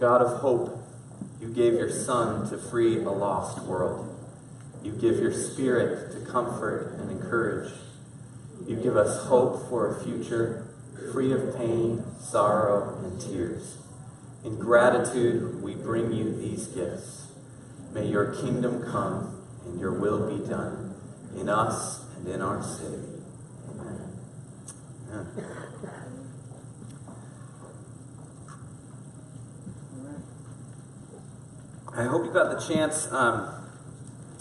God of hope, you gave your Son to free a lost world. You give your Spirit to comfort and encourage. You give us hope for a future free of pain, sorrow, and tears. In gratitude, we bring you these gifts. May your kingdom come and your will be done in us and in our city. Amen. Amen. I hope you got the chance.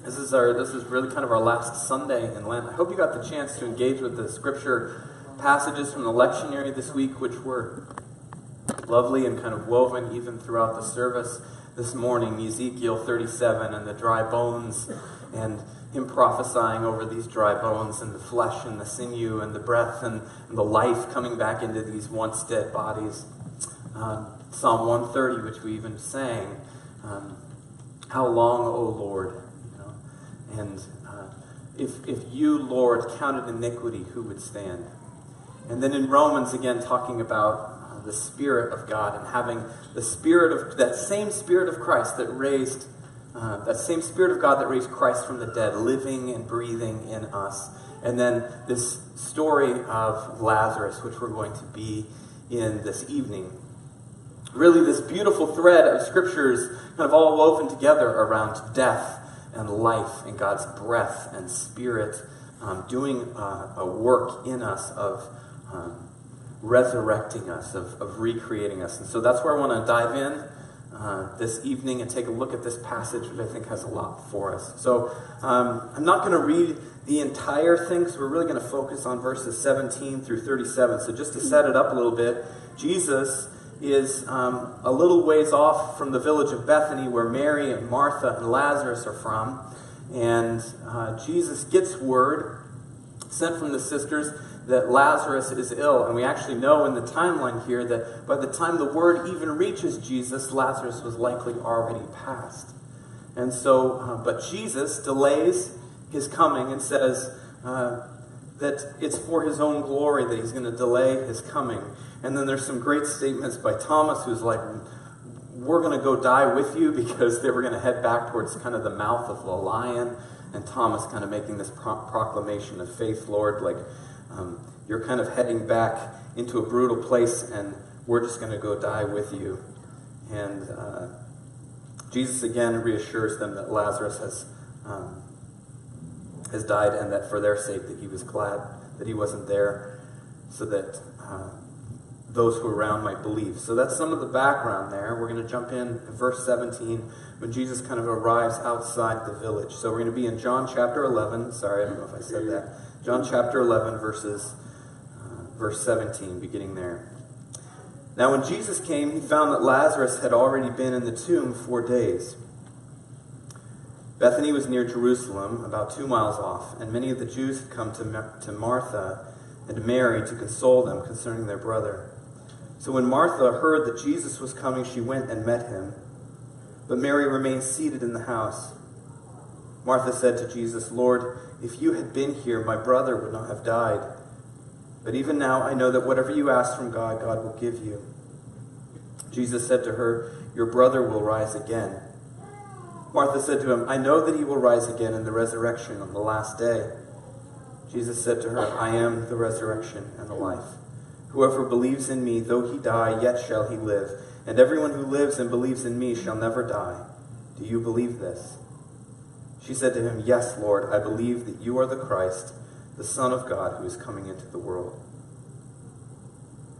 This is really kind of our last Sunday in Lent. I hope you got the chance to engage with the scripture passages from the lectionary this week, which were lovely and kind of woven even throughout the service this morning. Ezekiel 37 and the dry bones, and him prophesying over these dry bones and the flesh and the sinew and the breath and the life coming back into these once dead bodies. Psalm 130, which we even sang. How long, O Lord? And if you, Lord, counted iniquity, who would stand? And then in Romans, again, talking about the Spirit of God and having the Spirit of that same Spirit of Christ that raised that same Spirit of God that raised Christ from the dead, living and breathing in us. And then this story of Lazarus, which we're going to be in this evening. Really, this beautiful thread of scriptures kind of all woven together around death and life and God's breath and Spirit doing a work in us of resurrecting us, of recreating us. And so that's where I want to dive in this evening and take a look at this passage, which I think has a lot for us. So I'm not going to read the entire thing, so we're really going to focus on verses 17 through 37. So just to set it up a little bit, Jesus is a little ways off from the village of Bethany, where Mary and Martha and Lazarus are from. And Jesus gets word sent from the sisters that Lazarus is ill. And we actually know in the timeline here that by the time the word even reaches Jesus, Lazarus was likely already passed. And so, but Jesus delays his coming and says that it's for his own glory that he's going to delay his coming. And then there's some great statements by Thomas, who's like, we're going to go die with you, because they were going to head back towards kind of the mouth of the lion. And Thomas kind of making this proclamation of faith, Lord, like, you're kind of heading back into a brutal place, and we're just going to go die with you. And Jesus again reassures them that Lazarus has died, and that for their sake that he was glad that he wasn't there, so that those who are around might believe. So that's some of the background there. We're going to jump in verse 17 when Jesus kind of arrives outside the village. So we're going to be in John chapter 11. Sorry, I don't know if I said that. John chapter 11, verse 17, beginning there. Now when Jesus came, he found that Lazarus had already been in the tomb 4 days. Bethany was near Jerusalem, about 2 miles off, and many of the Jews had come to Martha and to Mary to console them concerning their brother. So when Martha heard that Jesus was coming, she went and met him. But Mary remained seated in the house. Martha said to Jesus, Lord, if you had been here, my brother would not have died. But even now I know that whatever you ask from God, God will give you. Jesus said to her, your brother will rise again. Martha said to him, I know that he will rise again in the resurrection on the last day. Jesus said to her, I am the resurrection and the life. Whoever believes in me, though he die, yet shall he live. And everyone who lives and believes in me shall never die. Do you believe this? She said to him, yes, Lord, I believe that you are the Christ, the Son of God, who is coming into the world.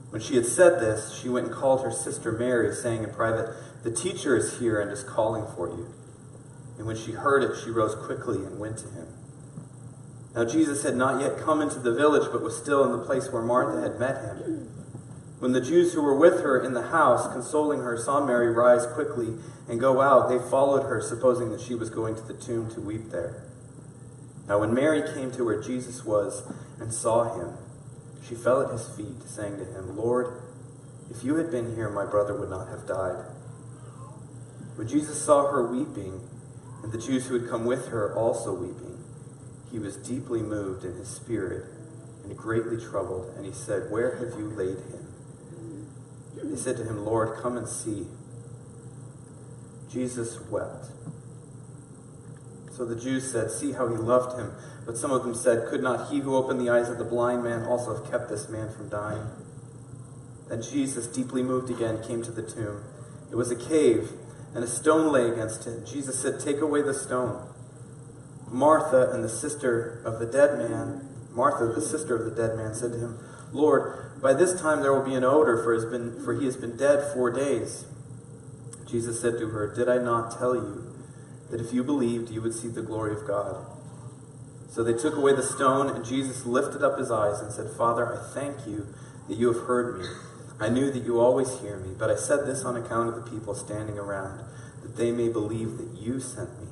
When she had said this, she went and called her sister Mary, saying in private, the teacher is here and is calling for you. And when she heard it, she rose quickly and went to him. Now Jesus had not yet come into the village, but was still in the place where Martha had met him. When the Jews who were with her in the house, consoling her, saw Mary rise quickly and go out, they followed her, supposing that she was going to the tomb to weep there. Now when Mary came to where Jesus was and saw him, she fell at his feet, saying to him, Lord, if you had been here, my brother would not have died. When Jesus saw her weeping, and the Jews who had come with her also weeping, he was deeply moved in his spirit and greatly troubled, and he said, where have you laid him? They said to him, Lord, come and see. Jesus wept. So the Jews said, "See how he loved him." But some of them said, "Could not he who opened the eyes of the blind man also have kept this man from dying?" Then Jesus, deeply moved again, came to the tomb. It was a cave, and a stone lay against it. Jesus said, "Take away the stone." Martha, the sister of the dead man, said to him, "Lord, by this time there will be an odor, for he has been dead 4 days." Jesus said to her, "Did I not tell you that if you believed, you would see the glory of God?" So they took away the stone, and Jesus lifted up his eyes and said, "Father, I thank you that you have heard me. I knew that you always hear me, but I said this on account of the people standing around, that they may believe that you sent me."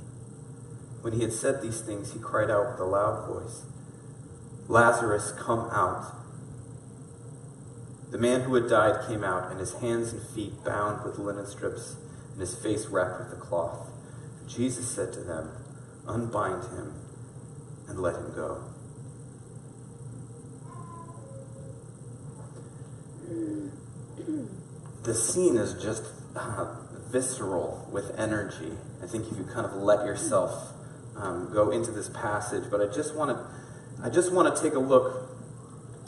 When he had said these things, he cried out with a loud voice, "Lazarus, come out." The man who had died came out, and his hands and feet bound with linen strips, and his face wrapped with a cloth. Jesus said to them, "Unbind him and let him go." The scene is just visceral with energy. I think if you kind of let yourself go into this passage, but I just want to take a look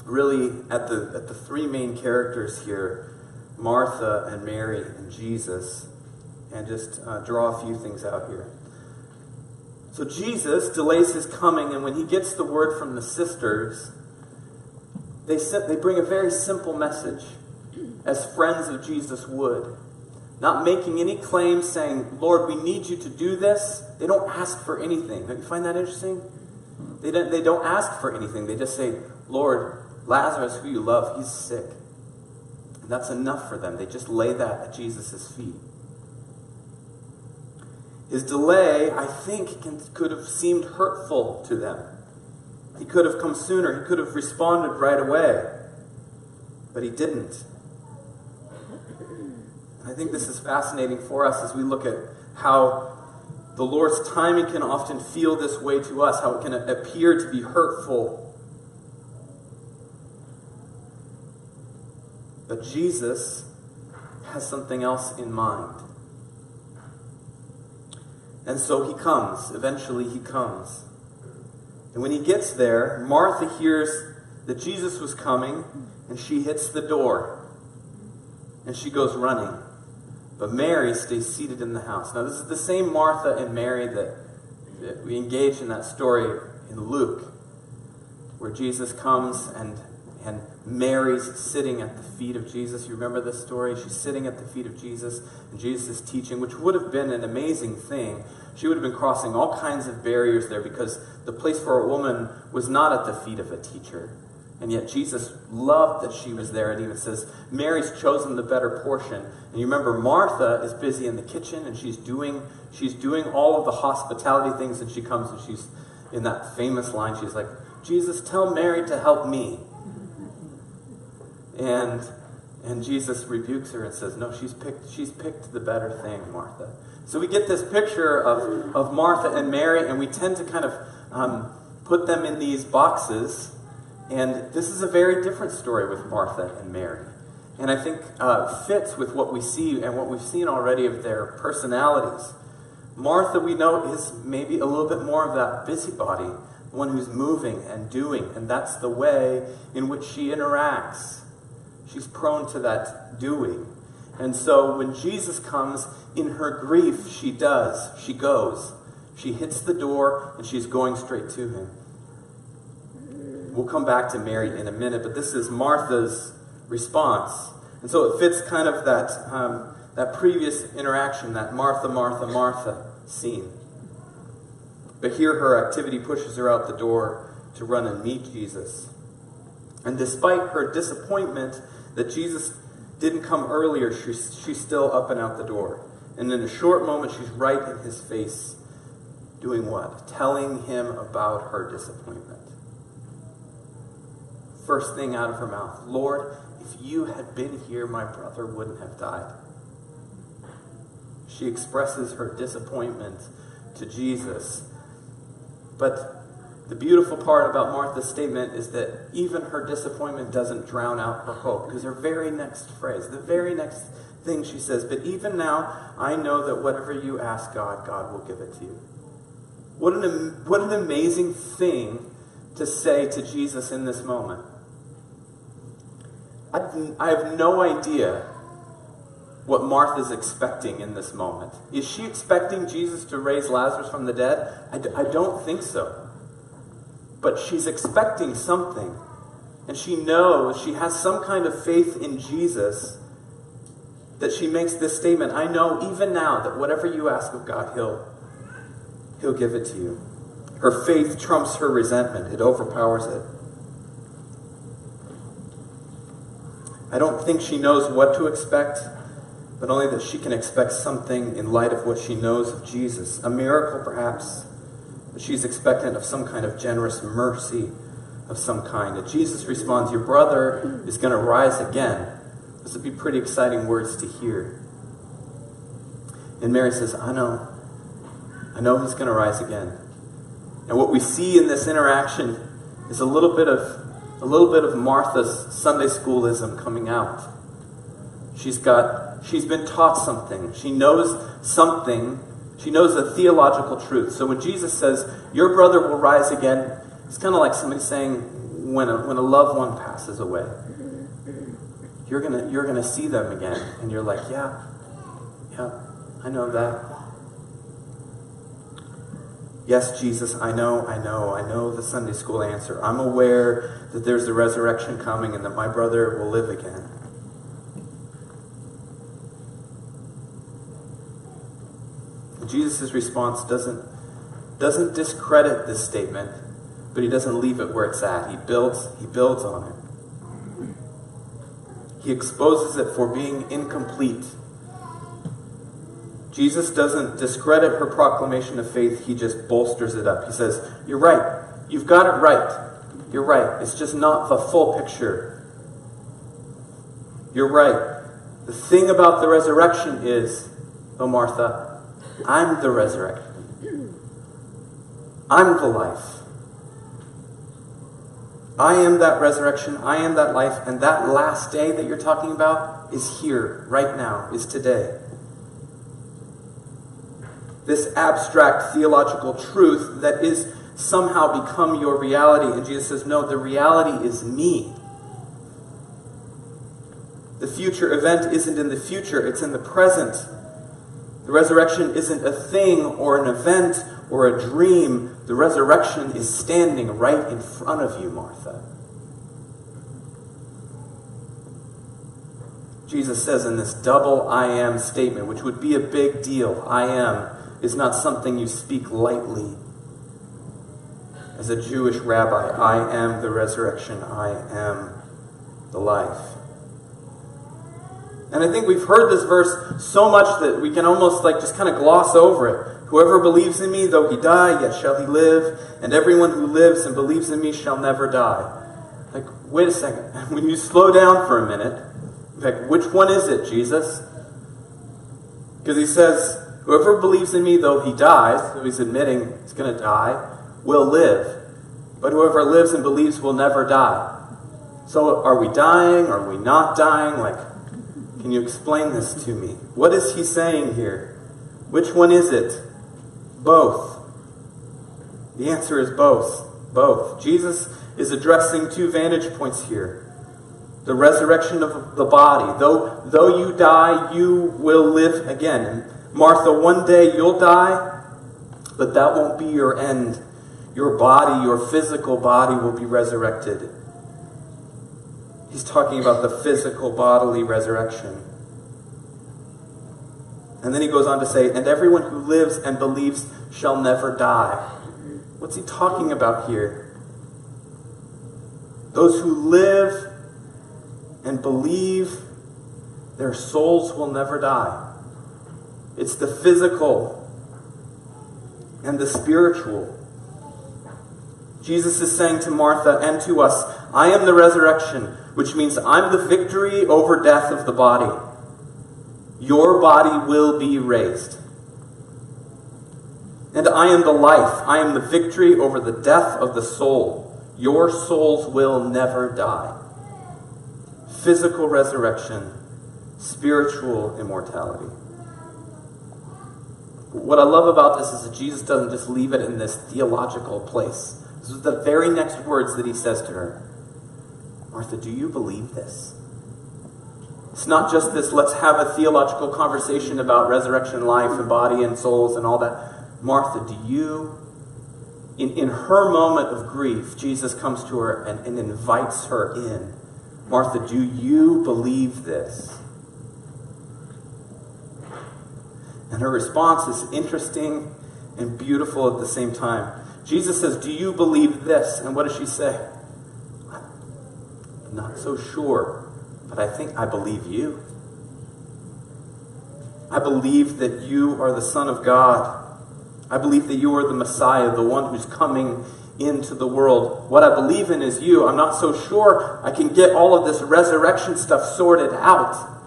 really at the three main characters here, Martha and Mary and Jesus, and just draw a few things out here. So Jesus delays his coming, and when he gets the word from the sisters, they bring a very simple message, as friends of Jesus would. Not making any claims, saying, "Lord, we need you to do this." They don't ask for anything. Don't you find that interesting? They don't ask for anything. They just say, "Lord, Lazarus, who you love, he's sick." And that's enough for them. They just lay that at Jesus' feet. His delay, I think, could have seemed hurtful to them. He could have come sooner. He could have responded right away. But he didn't. I think this is fascinating for us as we look at how the Lord's timing can often feel this way to us, how it can appear to be hurtful. But Jesus has something else in mind. And so he comes. Eventually he comes. And when he gets there, Martha hears that Jesus was coming, and she hits the door. And she goes running. But Mary stays seated in the house. Now, this is the same Martha and Mary that we engage in that story in Luke, where Jesus comes and Mary's sitting at the feet of Jesus. You remember this story? She's sitting at the feet of Jesus, and Jesus is teaching, which would have been an amazing thing. She would have been crossing all kinds of barriers there, because the place for a woman was not at the feet of a teacher. And yet Jesus loved that she was there, and even says, Mary's chosen the better portion. And you remember Martha is busy in the kitchen, and she's doing all of the hospitality things, and she comes and she's in that famous line, she's like, "Jesus, tell Mary to help me." And Jesus rebukes her and says, "No, she's picked the better thing, Martha." So we get this picture of Martha and Mary, and we tend to kind of put them in these boxes. And this is a very different story with Martha and Mary. And I think fits with what we see and what we've seen already of their personalities. Martha, we know, is maybe a little bit more of that busybody, one who's moving and doing, and that's the way in which she interacts. She's prone to that doing. And so when Jesus comes, in her grief, she goes. She hits the door, and she's going straight to him. We'll come back to Mary in a minute, but this is Martha's response. And so it fits kind of that previous interaction, that Martha, Martha, Martha scene. But here her activity pushes her out the door to run and meet Jesus. And despite her disappointment that Jesus didn't come earlier, she's still up and out the door. And in a short moment, she's right in his face, doing what? Telling him about her disappointment. First thing out of her mouth, "Lord, if you had been here, my brother wouldn't have died." She expresses her disappointment to Jesus. But the beautiful part about Martha's statement is that even her disappointment doesn't drown out her hope, because her very next phrase, the very next thing, she says, but even now, I know that whatever you ask God, God will give it to you. What an amazing thing to say to Jesus in this moment. I have no idea what Martha's expecting in this moment. Is she expecting Jesus to raise Lazarus from the dead? I don't think so. But she's expecting something. And she knows, she has some kind of faith in Jesus, that she makes this statement, I know even now that whatever you ask of God, He'll give it to you. Her faith trumps her resentment. It overpowers it. I don't think she knows what to expect, but only that she can expect something in light of what she knows of Jesus. A miracle, perhaps, but she's expectant of some kind of generous mercy of some kind. And Jesus responds, your brother is going to rise again. Those would be pretty exciting words to hear. And Mary says, I know he's going to rise again. And what we see in this interaction is a little bit of Martha's Sunday schoolism coming out. She's been taught something. She knows something. She knows a theological truth. So when Jesus says, your brother will rise again, it's kind of like somebody saying, when a loved one passes away, you're gonna see them again. And you're like, yeah, I know that. Yes, Jesus, I know the Sunday school answer. I'm aware that there's a resurrection coming and that my brother will live again. Jesus' response doesn't discredit this statement, but he doesn't leave it where it's at. He builds on it. He exposes it for being incomplete. Jesus doesn't discredit her proclamation of faith, he just bolsters it up. He says, you're right. You've got it right. You're right. It's just not the full picture. You're right. The thing about the resurrection is, oh Martha, I'm the resurrection. I'm the life. I am that resurrection. I am that life. And that last day that you're talking about is here, right now, is today. This abstract theological truth that is somehow become your reality. And Jesus says, no, the reality is me. The future event isn't in the future, it's in the present. The resurrection isn't a thing or an event or a dream. The resurrection is standing right in front of you, Martha. Jesus says in this double I am statement, which would be a big deal, I am, is not something you speak lightly. As a Jewish rabbi, I am the resurrection, I am the life. And I think we've heard this verse so much that we can almost just kind of gloss over it. Whoever believes in me, though he die, yet shall he live, and everyone who lives and believes in me shall never die. Wait a second. When you slow down for a minute, which one is it, Jesus? Because he says, whoever believes in me, though he dies, so he's admitting he's going to die, will live. But whoever lives and believes will never die. So are we dying? Are we not dying? Can you explain this to me? What is he saying here? Which one is it? Both. The answer is both. Both. Jesus is addressing two vantage points here. The resurrection of the body. Though you die, you will live again. And Martha, one day you'll die, but that won't be your end. Your body, your physical body will be resurrected. He's talking about the physical bodily resurrection. And then he goes on to say, and everyone who lives and believes shall never die. What's he talking about here? Those who live and believe, their souls will never die. It's the physical and the spiritual. Jesus is saying to Martha and to us, I am the resurrection, which means I'm the victory over death of the body. Your body will be raised. And I am the life. I am the victory over the death of the soul. Your souls will never die. Physical resurrection, spiritual immortality. What I love about this is that Jesus doesn't just leave it in this theological place. This is the very next words that he says to her. Martha, do you believe this? It's not just this, let's have a theological conversation about resurrection, life, and body and souls and all that. Martha, do you... In her moment of grief, Jesus comes to her and invites her in. Martha, do you believe this? And her response is interesting and beautiful at the same time. Jesus says, do you believe this? And what does she say? I'm not so sure, but I think I believe you. I believe that you are the Son of God. I believe that you are the Messiah, the one who's coming into the world. What I believe in is you. I'm not so sure I can get all of this resurrection stuff sorted out.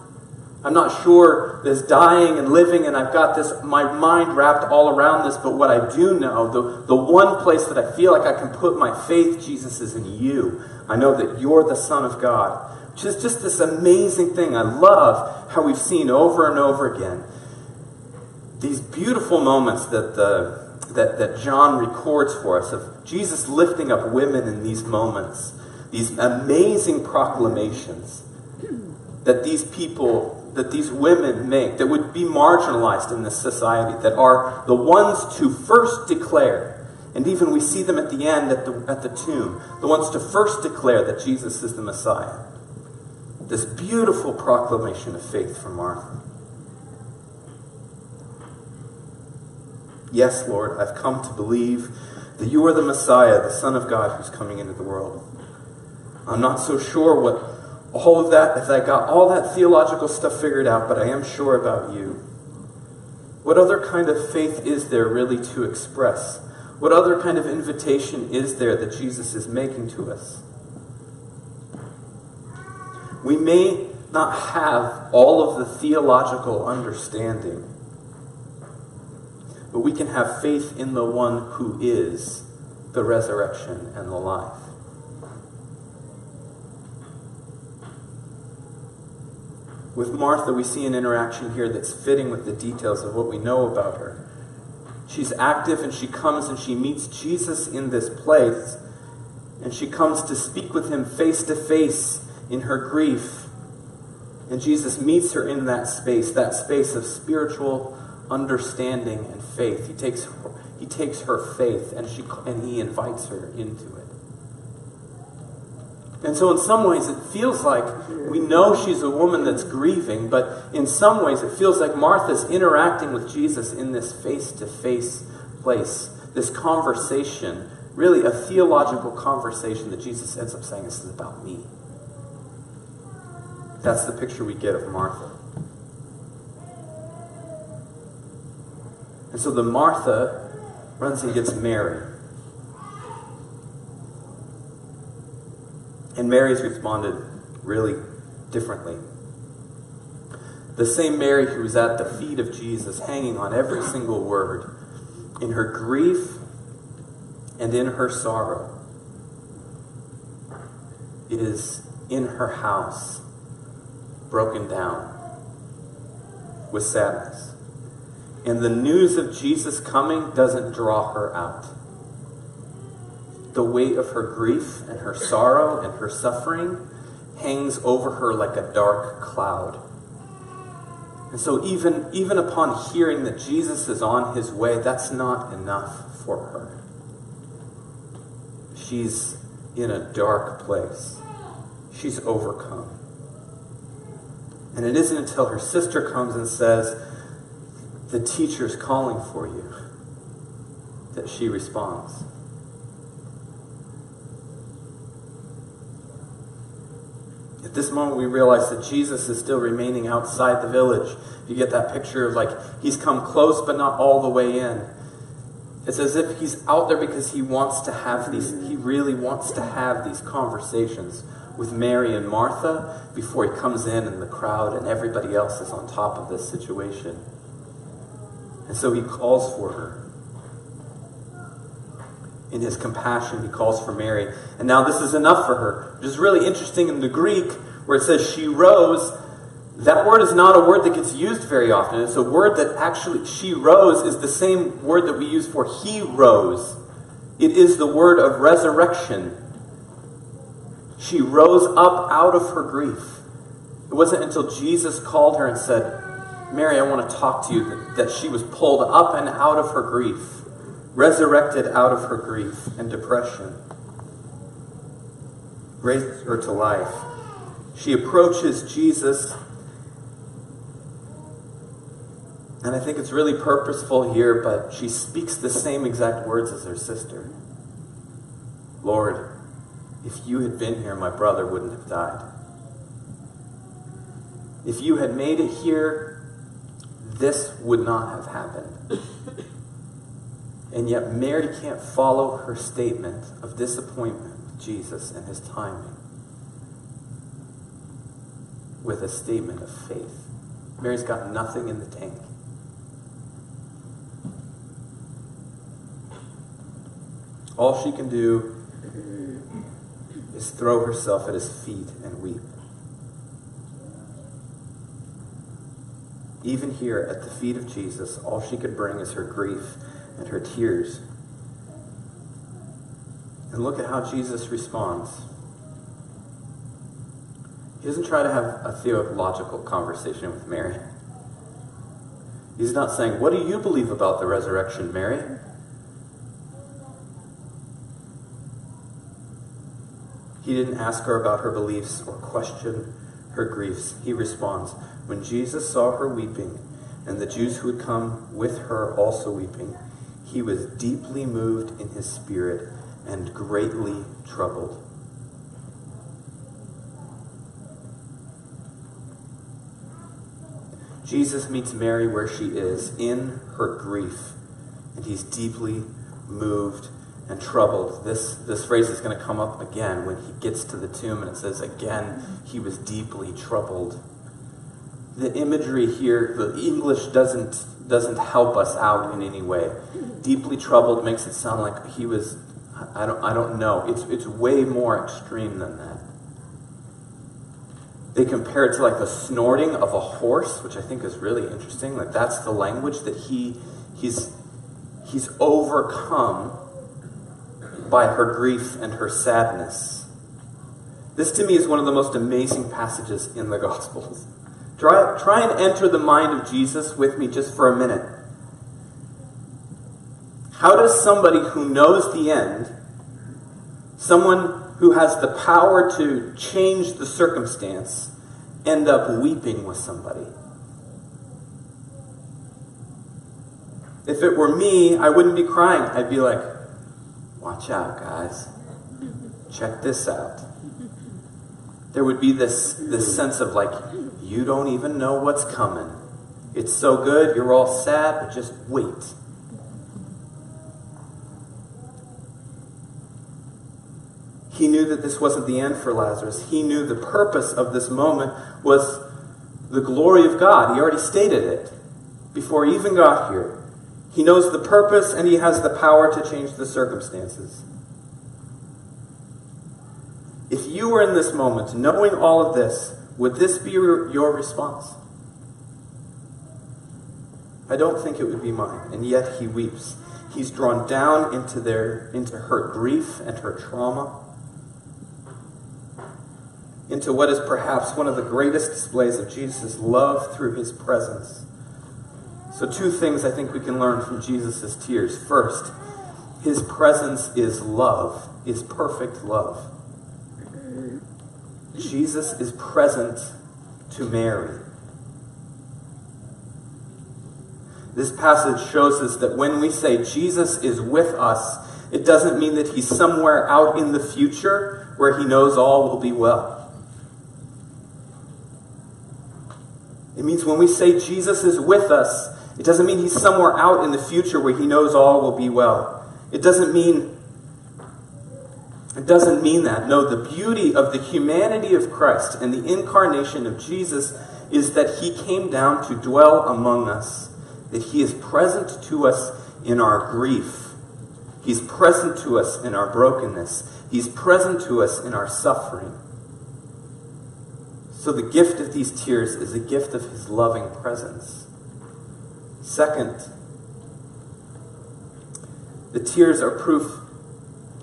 I'm not sure this dying and living, and I've got this, my mind wrapped all around this, but what I do know, the one place that I feel like I can put my faith, Jesus, is in you. I know that you're the Son of God, which is just this amazing thing. I love how we've seen over and over again these beautiful moments that John records for us of Jesus lifting up women in these moments, these amazing proclamations that these people, that these women make, that would be marginalized in this society, that are the ones to first declare, and even we see them at the end at the tomb, the ones to first declare that Jesus is the Messiah. This beautiful proclamation of faith from Martha. Yes, Lord, I've come to believe that you are the Messiah, the Son of God who's coming into the world. I'm not so sure what all of that, if I got all that theological stuff figured out, but I am sure about you. What other kind of faith is there really to express? What other kind of invitation is there that Jesus is making to us? We may not have all of the theological understanding, but we can have faith in the one who is the resurrection and the life. With Martha, we see an interaction here that's fitting with the details of what we know about her. She's active and she comes and she meets Jesus in this place, and she comes to speak with him face to face in her grief. And Jesus meets her in that space of spiritual understanding and faith. He takes her faith and he invites her into it. And so in some ways it feels like we know she's a woman that's grieving, but in some ways it feels like Martha's interacting with Jesus in this face-to-face place, this conversation, really a theological conversation that Jesus ends up saying, this is about me. That's the picture we get of Martha. And so the Martha runs and gets Mary. And Mary's responded really differently. The same Mary who was at the feet of Jesus, hanging on every single word, in her grief and in her sorrow, is in her house, broken down with sadness. And the news of Jesus coming doesn't draw her out. The weight of her grief and her sorrow and her suffering hangs over her like a dark cloud. And so even upon hearing that Jesus is on his way, that's not enough for her. She's in a dark place. She's overcome. And it isn't until her sister comes and says, the teacher's calling for you, that she responds. At this moment, we realize that Jesus is still remaining outside the village. You get that picture of like, he's come close, but not all the way in. It's as if he's out there because he really wants to have these conversations with Mary and Martha before he comes in and the crowd and everybody else is on top of this situation. And so he calls for her. In his compassion, he calls for Mary. And now this is enough for her. Which is really interesting in the Greek, where it says she rose. That word is not a word that gets used very often. It's a word that actually, she rose, is the same word that we use for he rose. It is the word of resurrection. She rose up out of her grief. It wasn't until Jesus called her and said, Mary, I want to talk to you, that she was pulled up and out of her grief, resurrected out of her grief and depression, raised her to life. She approaches Jesus, and I think it's really purposeful here, but she speaks the same exact words as her sister. Lord, if you had been here, my brother wouldn't have died. If you had made it here, this would not have happened. And yet Mary can't follow her statement of disappointment with Jesus and his timing with a statement of faith. Mary's got nothing in the tank. All she can do is throw herself at his feet and weep. Even here at the feet of Jesus, all she could bring is her grief and her tears. And look at how Jesus responds. He doesn't try to have a theological conversation with Mary. He's not saying, what do you believe about the resurrection, Mary? He didn't ask her about her beliefs or question her griefs. He responds, when Jesus saw her weeping, and the Jews who had come with her also weeping, he was deeply moved in his spirit and greatly troubled. Jesus meets Mary where she is, in her grief, and he's deeply moved and troubled. This phrase is going to come up again when he gets to the tomb, and it says again, he was deeply troubled. The imagery here, the English doesn't help us out in any way. Deeply troubled makes it sound like he was, I don't know. It's way more extreme than that. They compare it to like the snorting of a horse, which I think is really interesting. Like that's the language that he's overcome by her grief and her sadness. This to me is one of the most amazing passages in the Gospels. Try and enter the mind of Jesus with me just for a minute. How does somebody who knows the end, someone who has the power to change the circumstance, end up weeping with somebody? If it were me, I wouldn't be crying. I'd be like, watch out, guys. Check this out. There would be this sense of like, you don't even know what's coming. It's so good, you're all sad, but just wait. He knew that this wasn't the end for Lazarus. He knew the purpose of this moment was the glory of God. He already stated it before he even got here. He knows the purpose and he has the power to change the circumstances. If you were in this moment, knowing all of this, would this be your response? I don't think it would be mine. And yet he weeps. He's drawn down into her grief and her trauma, into what is perhaps one of the greatest displays of Jesus' love through his presence. So two things I think we can learn from Jesus' tears. First, his presence is love, is perfect love. Jesus is present to Mary. This passage shows us that when we say Jesus is with us, it doesn't mean that he's somewhere out in the future where he knows all will be well. It means when we say Jesus is with us, it doesn't mean he's somewhere out in the future where he knows all will be well. It doesn't mean that. No, the beauty of the humanity of Christ and the incarnation of Jesus is that he came down to dwell among us, that he is present to us in our grief. He's present to us in our brokenness. He's present to us in our suffering. So the gift of these tears is a gift of his loving presence. Second, the tears are proof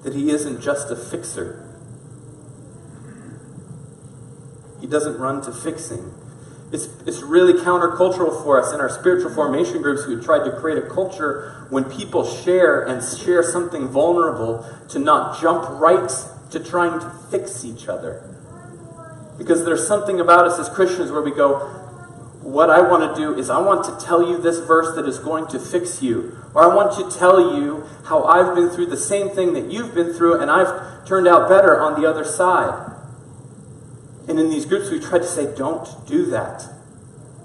that he isn't just a fixer. He doesn't run to fixing. It's really countercultural for us in our spiritual formation groups. We've tried to create a culture when people share something vulnerable to not jump right to trying to fix each other. Because there's something about us as Christians where we go, what I want to do is I want to tell you this verse that is going to fix you. Or I want to tell you how I've been through the same thing that you've been through and I've turned out better on the other side. And in these groups we try to say, don't do that.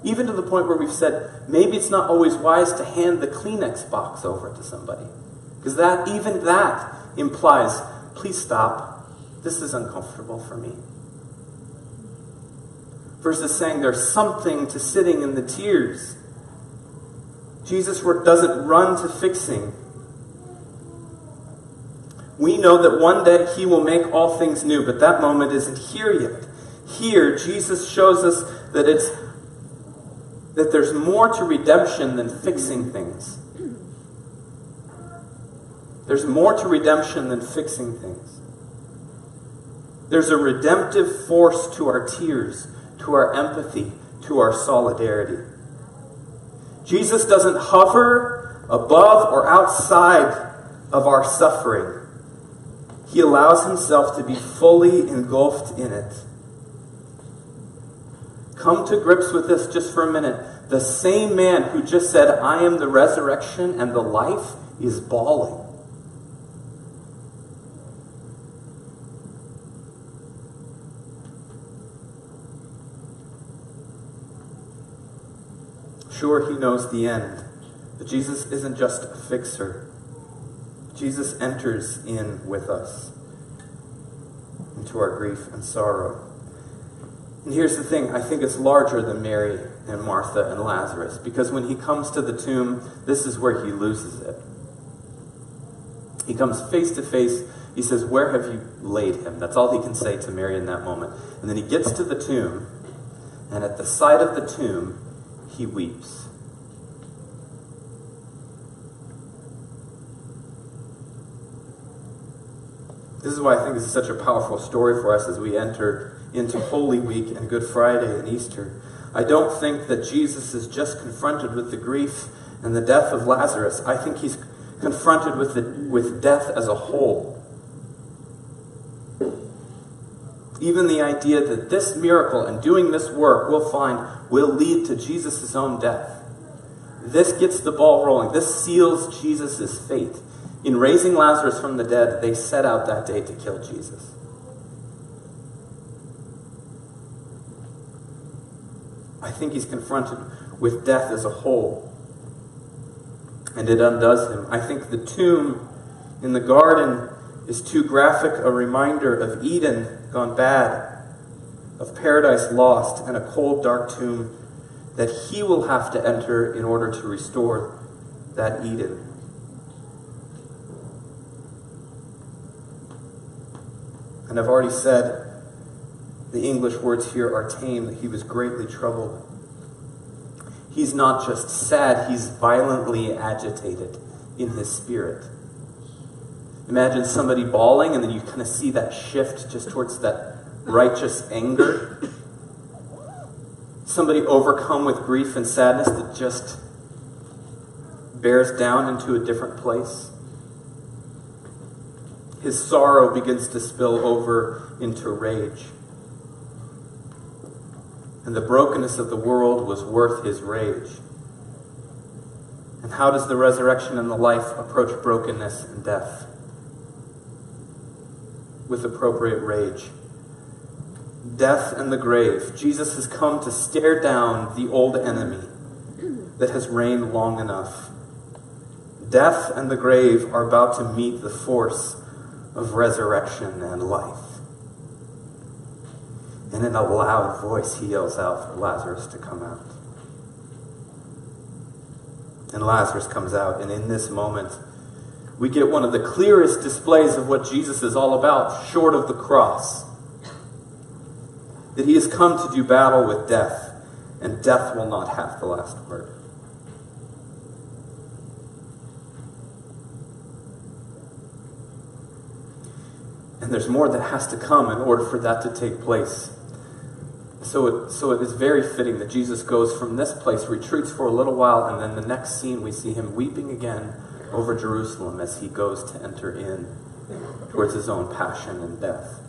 Even to the point where we've said, maybe it's not always wise to hand the Kleenex box over to somebody. Because even that implies, please stop. This is uncomfortable for me. Versus saying there's something to sitting in the tears. Jesus' work doesn't run to fixing. We know that one day he will make all things new, but that moment isn't here yet. Here, Jesus shows us that there's more to redemption than fixing things. There's more to redemption than fixing things. There's a redemptive force to our tears, to our empathy, to our solidarity. Jesus doesn't hover above or outside of our suffering. He allows himself to be fully engulfed in it. Come to grips with this just for a minute. The same man who just said, I am the resurrection and the life, is bawling. Sure, he knows the end, but Jesus isn't just a fixer. Jesus enters in with us into our grief and sorrow. And here's the thing, I think it's larger than Mary and Martha and Lazarus, because when he comes to the tomb, this is where he loses it. He comes face to face. He says, where have you laid him? That's all he can say to Mary in that moment. And then he gets to the tomb, and at the sight of the tomb, he weeps. This is why I think this is such a powerful story for us as we enter into Holy Week and Good Friday and Easter. I don't think that Jesus is just confronted with the grief and the death of Lazarus. I think he's confronted with death as a whole. Even the idea that this miracle and doing this work will lead to Jesus' own death. This gets the ball rolling. This seals Jesus' fate. In raising Lazarus from the dead, they set out that day to kill Jesus. I think he's confronted with death as a whole. And it undoes him. I think the tomb in the garden is too graphic a reminder of Eden gone bad, of paradise lost, and a cold, dark tomb that he will have to enter in order to restore that Eden. And I've already said the English words here are tame, that he was greatly troubled. He's not just sad, he's violently agitated in his spirit. Imagine somebody bawling, and then you kind of see that shift just towards that righteous anger. Somebody overcome with grief and sadness that just bears down into a different place. His sorrow begins to spill over into rage. And the brokenness of the world was worth his rage. And how does the resurrection and the life approach brokenness and death? With appropriate rage. Death and the grave. Jesus has come to stare down the old enemy that has reigned long enough. Death and the grave are about to meet the force of resurrection and life. And in a loud voice, he yells out for Lazarus to come out. And Lazarus comes out, and in this moment, we get one of the clearest displays of what Jesus is all about, short of the cross. that he has come to do battle with death, and death will not have the last word. And there's more that has to come in order for that to take place. So it is very fitting that Jesus goes from this place, retreats for a little while, and then the next scene we see him weeping again over Jerusalem as he goes to enter in towards his own passion and death.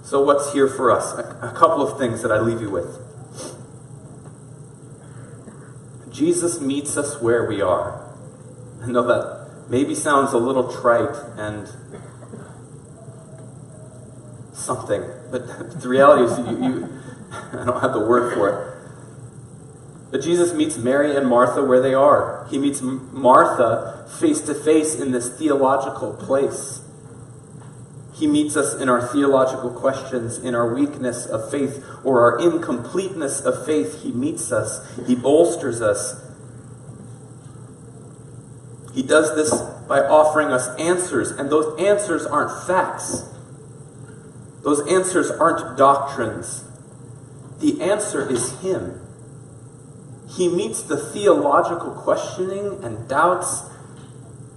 So what's here for us? A couple of things that I leave you with. Jesus meets us where we are. I know that maybe sounds a little trite and something, but the reality is I don't have the word for it. But Jesus meets Mary and Martha where they are. He meets Martha face to face in this theological place. He meets us in our theological questions, in our weakness of faith or our incompleteness of faith. He meets us. He bolsters us. He does this by offering us answers, and those answers aren't facts. Those answers aren't doctrines. The answer is him. He meets the theological questioning and doubts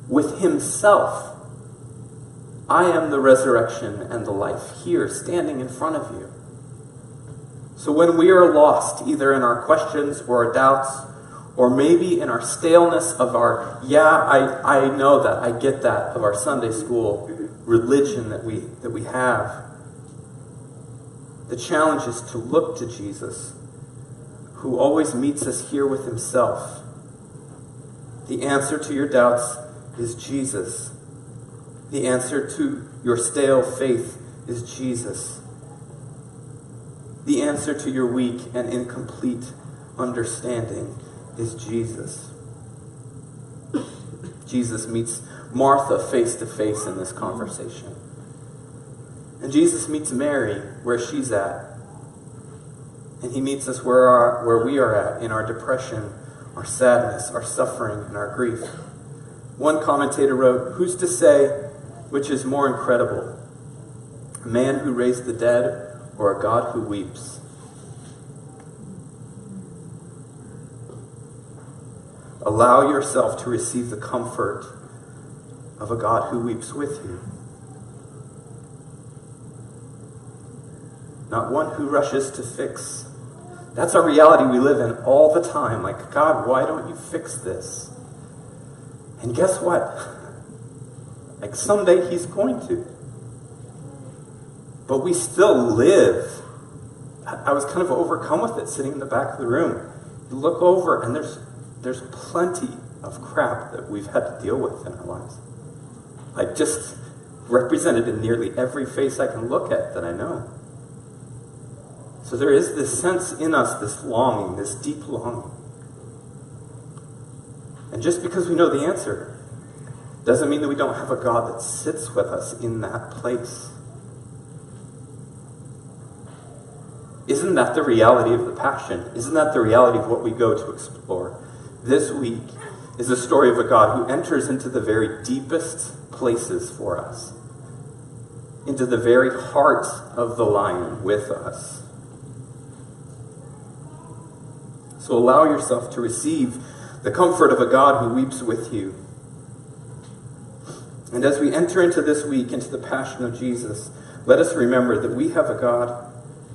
with himself. I am the resurrection and the life, here, standing in front of you. So when we are lost, either in our questions or our doubts, or maybe in our staleness of our, I know that, I get that, of our Sunday school religion that we have, the challenge is to look to Jesus, who always meets us here with himself. The answer to your doubts is Jesus. The answer to your stale faith is Jesus. The answer to your weak and incomplete understanding is Jesus. Jesus meets Martha face to face in this conversation. And Jesus meets Mary where she's at. And he meets us where we are at in our depression, our sadness, our suffering, and our grief. One commentator wrote, "Who's to say which is more incredible, a man who raised the dead or a God who weeps?" Allow yourself to receive the comfort of a God who weeps with you. Not one who rushes to fix. That's our reality we live in all the time. Like, God, why don't you fix this? And guess what? Like, someday he's going to. But we still live. I was kind of overcome with it sitting in the back of the room. You look over and there's plenty of crap that we've had to deal with in our lives. Like, just represented in nearly every face I can look at that I know. So there is this sense in us, this longing, this deep longing. And just because we know the answer doesn't mean that we don't have a God that sits with us in that place. Isn't that the reality of the Passion? Isn't that the reality of what we go to explore? This week is the story of a God who enters into the very deepest places for us, into the very heart of the lion with us. So allow yourself to receive the comfort of a God who weeps with you. And as we enter into this week, into the Passion of Jesus, let us remember that we have a God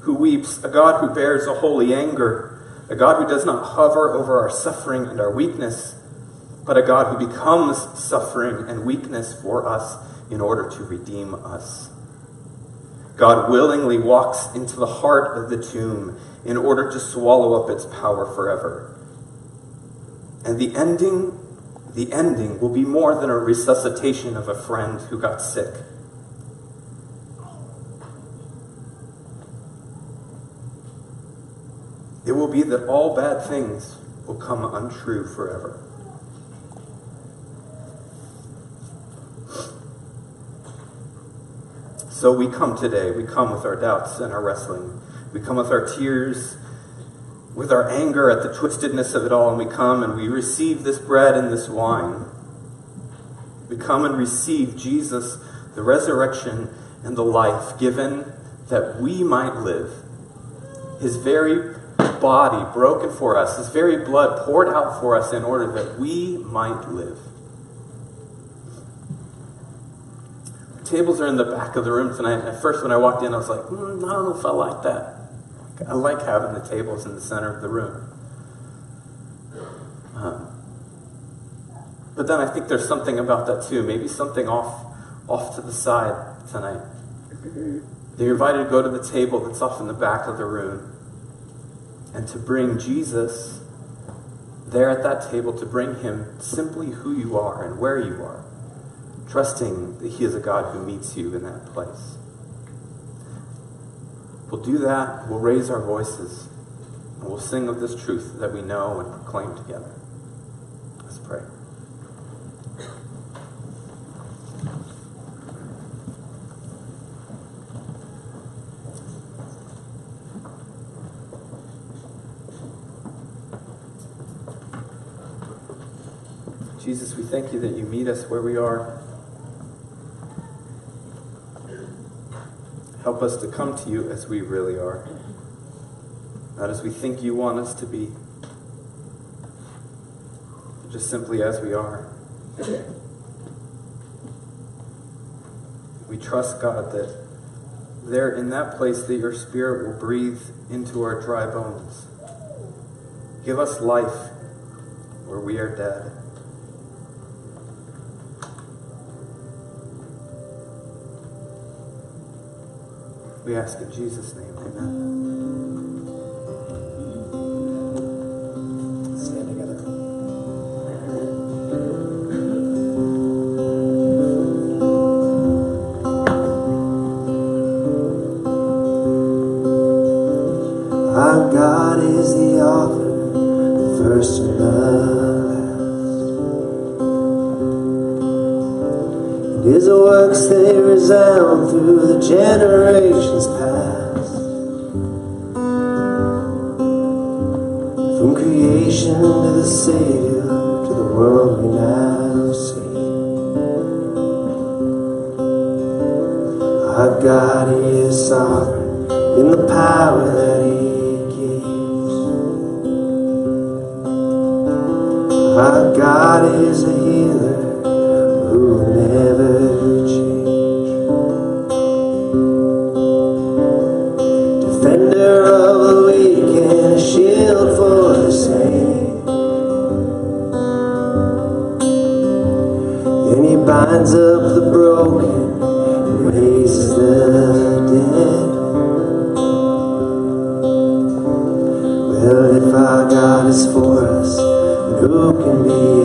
who weeps, a God who bears a holy anger, a God who does not hover over our suffering and our weakness, but a God who becomes suffering and weakness for us in order to redeem us. God willingly walks into the heart of the tomb in order to swallow up its power forever. And the ending will be more than a resuscitation of a friend who got sick. It will be that all bad things will come untrue forever. So we come today. We come with our doubts and our wrestling. We come with our tears, with our anger at the twistedness of it all, and we come and we receive this bread and this wine. We come and receive Jesus, the resurrection and the life given that we might live. His very body broken for us, his very blood poured out for us in order that we might live. The tables are in the back of the room tonight. At first when I walked in, I was like, I don't know if I like that. I like having the tables in the center of the room. But then I think there's something about that too. Maybe something off to the side tonight. They're invited to go to the table that's off in the back of the room and to bring Jesus there at that table, to bring him simply who you are and where you are, trusting that he is a God who meets you in that place. We'll do that. We'll raise our voices and we'll sing of this truth that we know and proclaim together. Let's pray. Jesus, we thank you that you meet us where we are. Help us to come to you as we really are, not as we think you want us to be, but just simply as we are. We trust, God, that there in that place that your Spirit will breathe into our dry bones. Give us life where we are dead. We ask in Jesus' name, amen. Stand together. Our God is the author, the first and the last. And his works, they resound through the generations past. From creation to the Savior, to the world we now see. Our God is sovereign in the power that he gives. Our God is a healer who will never change. Defender of the weak and a shield for the saint. And he binds up the broken and raises the dead. Well, if our God is for us, then who can be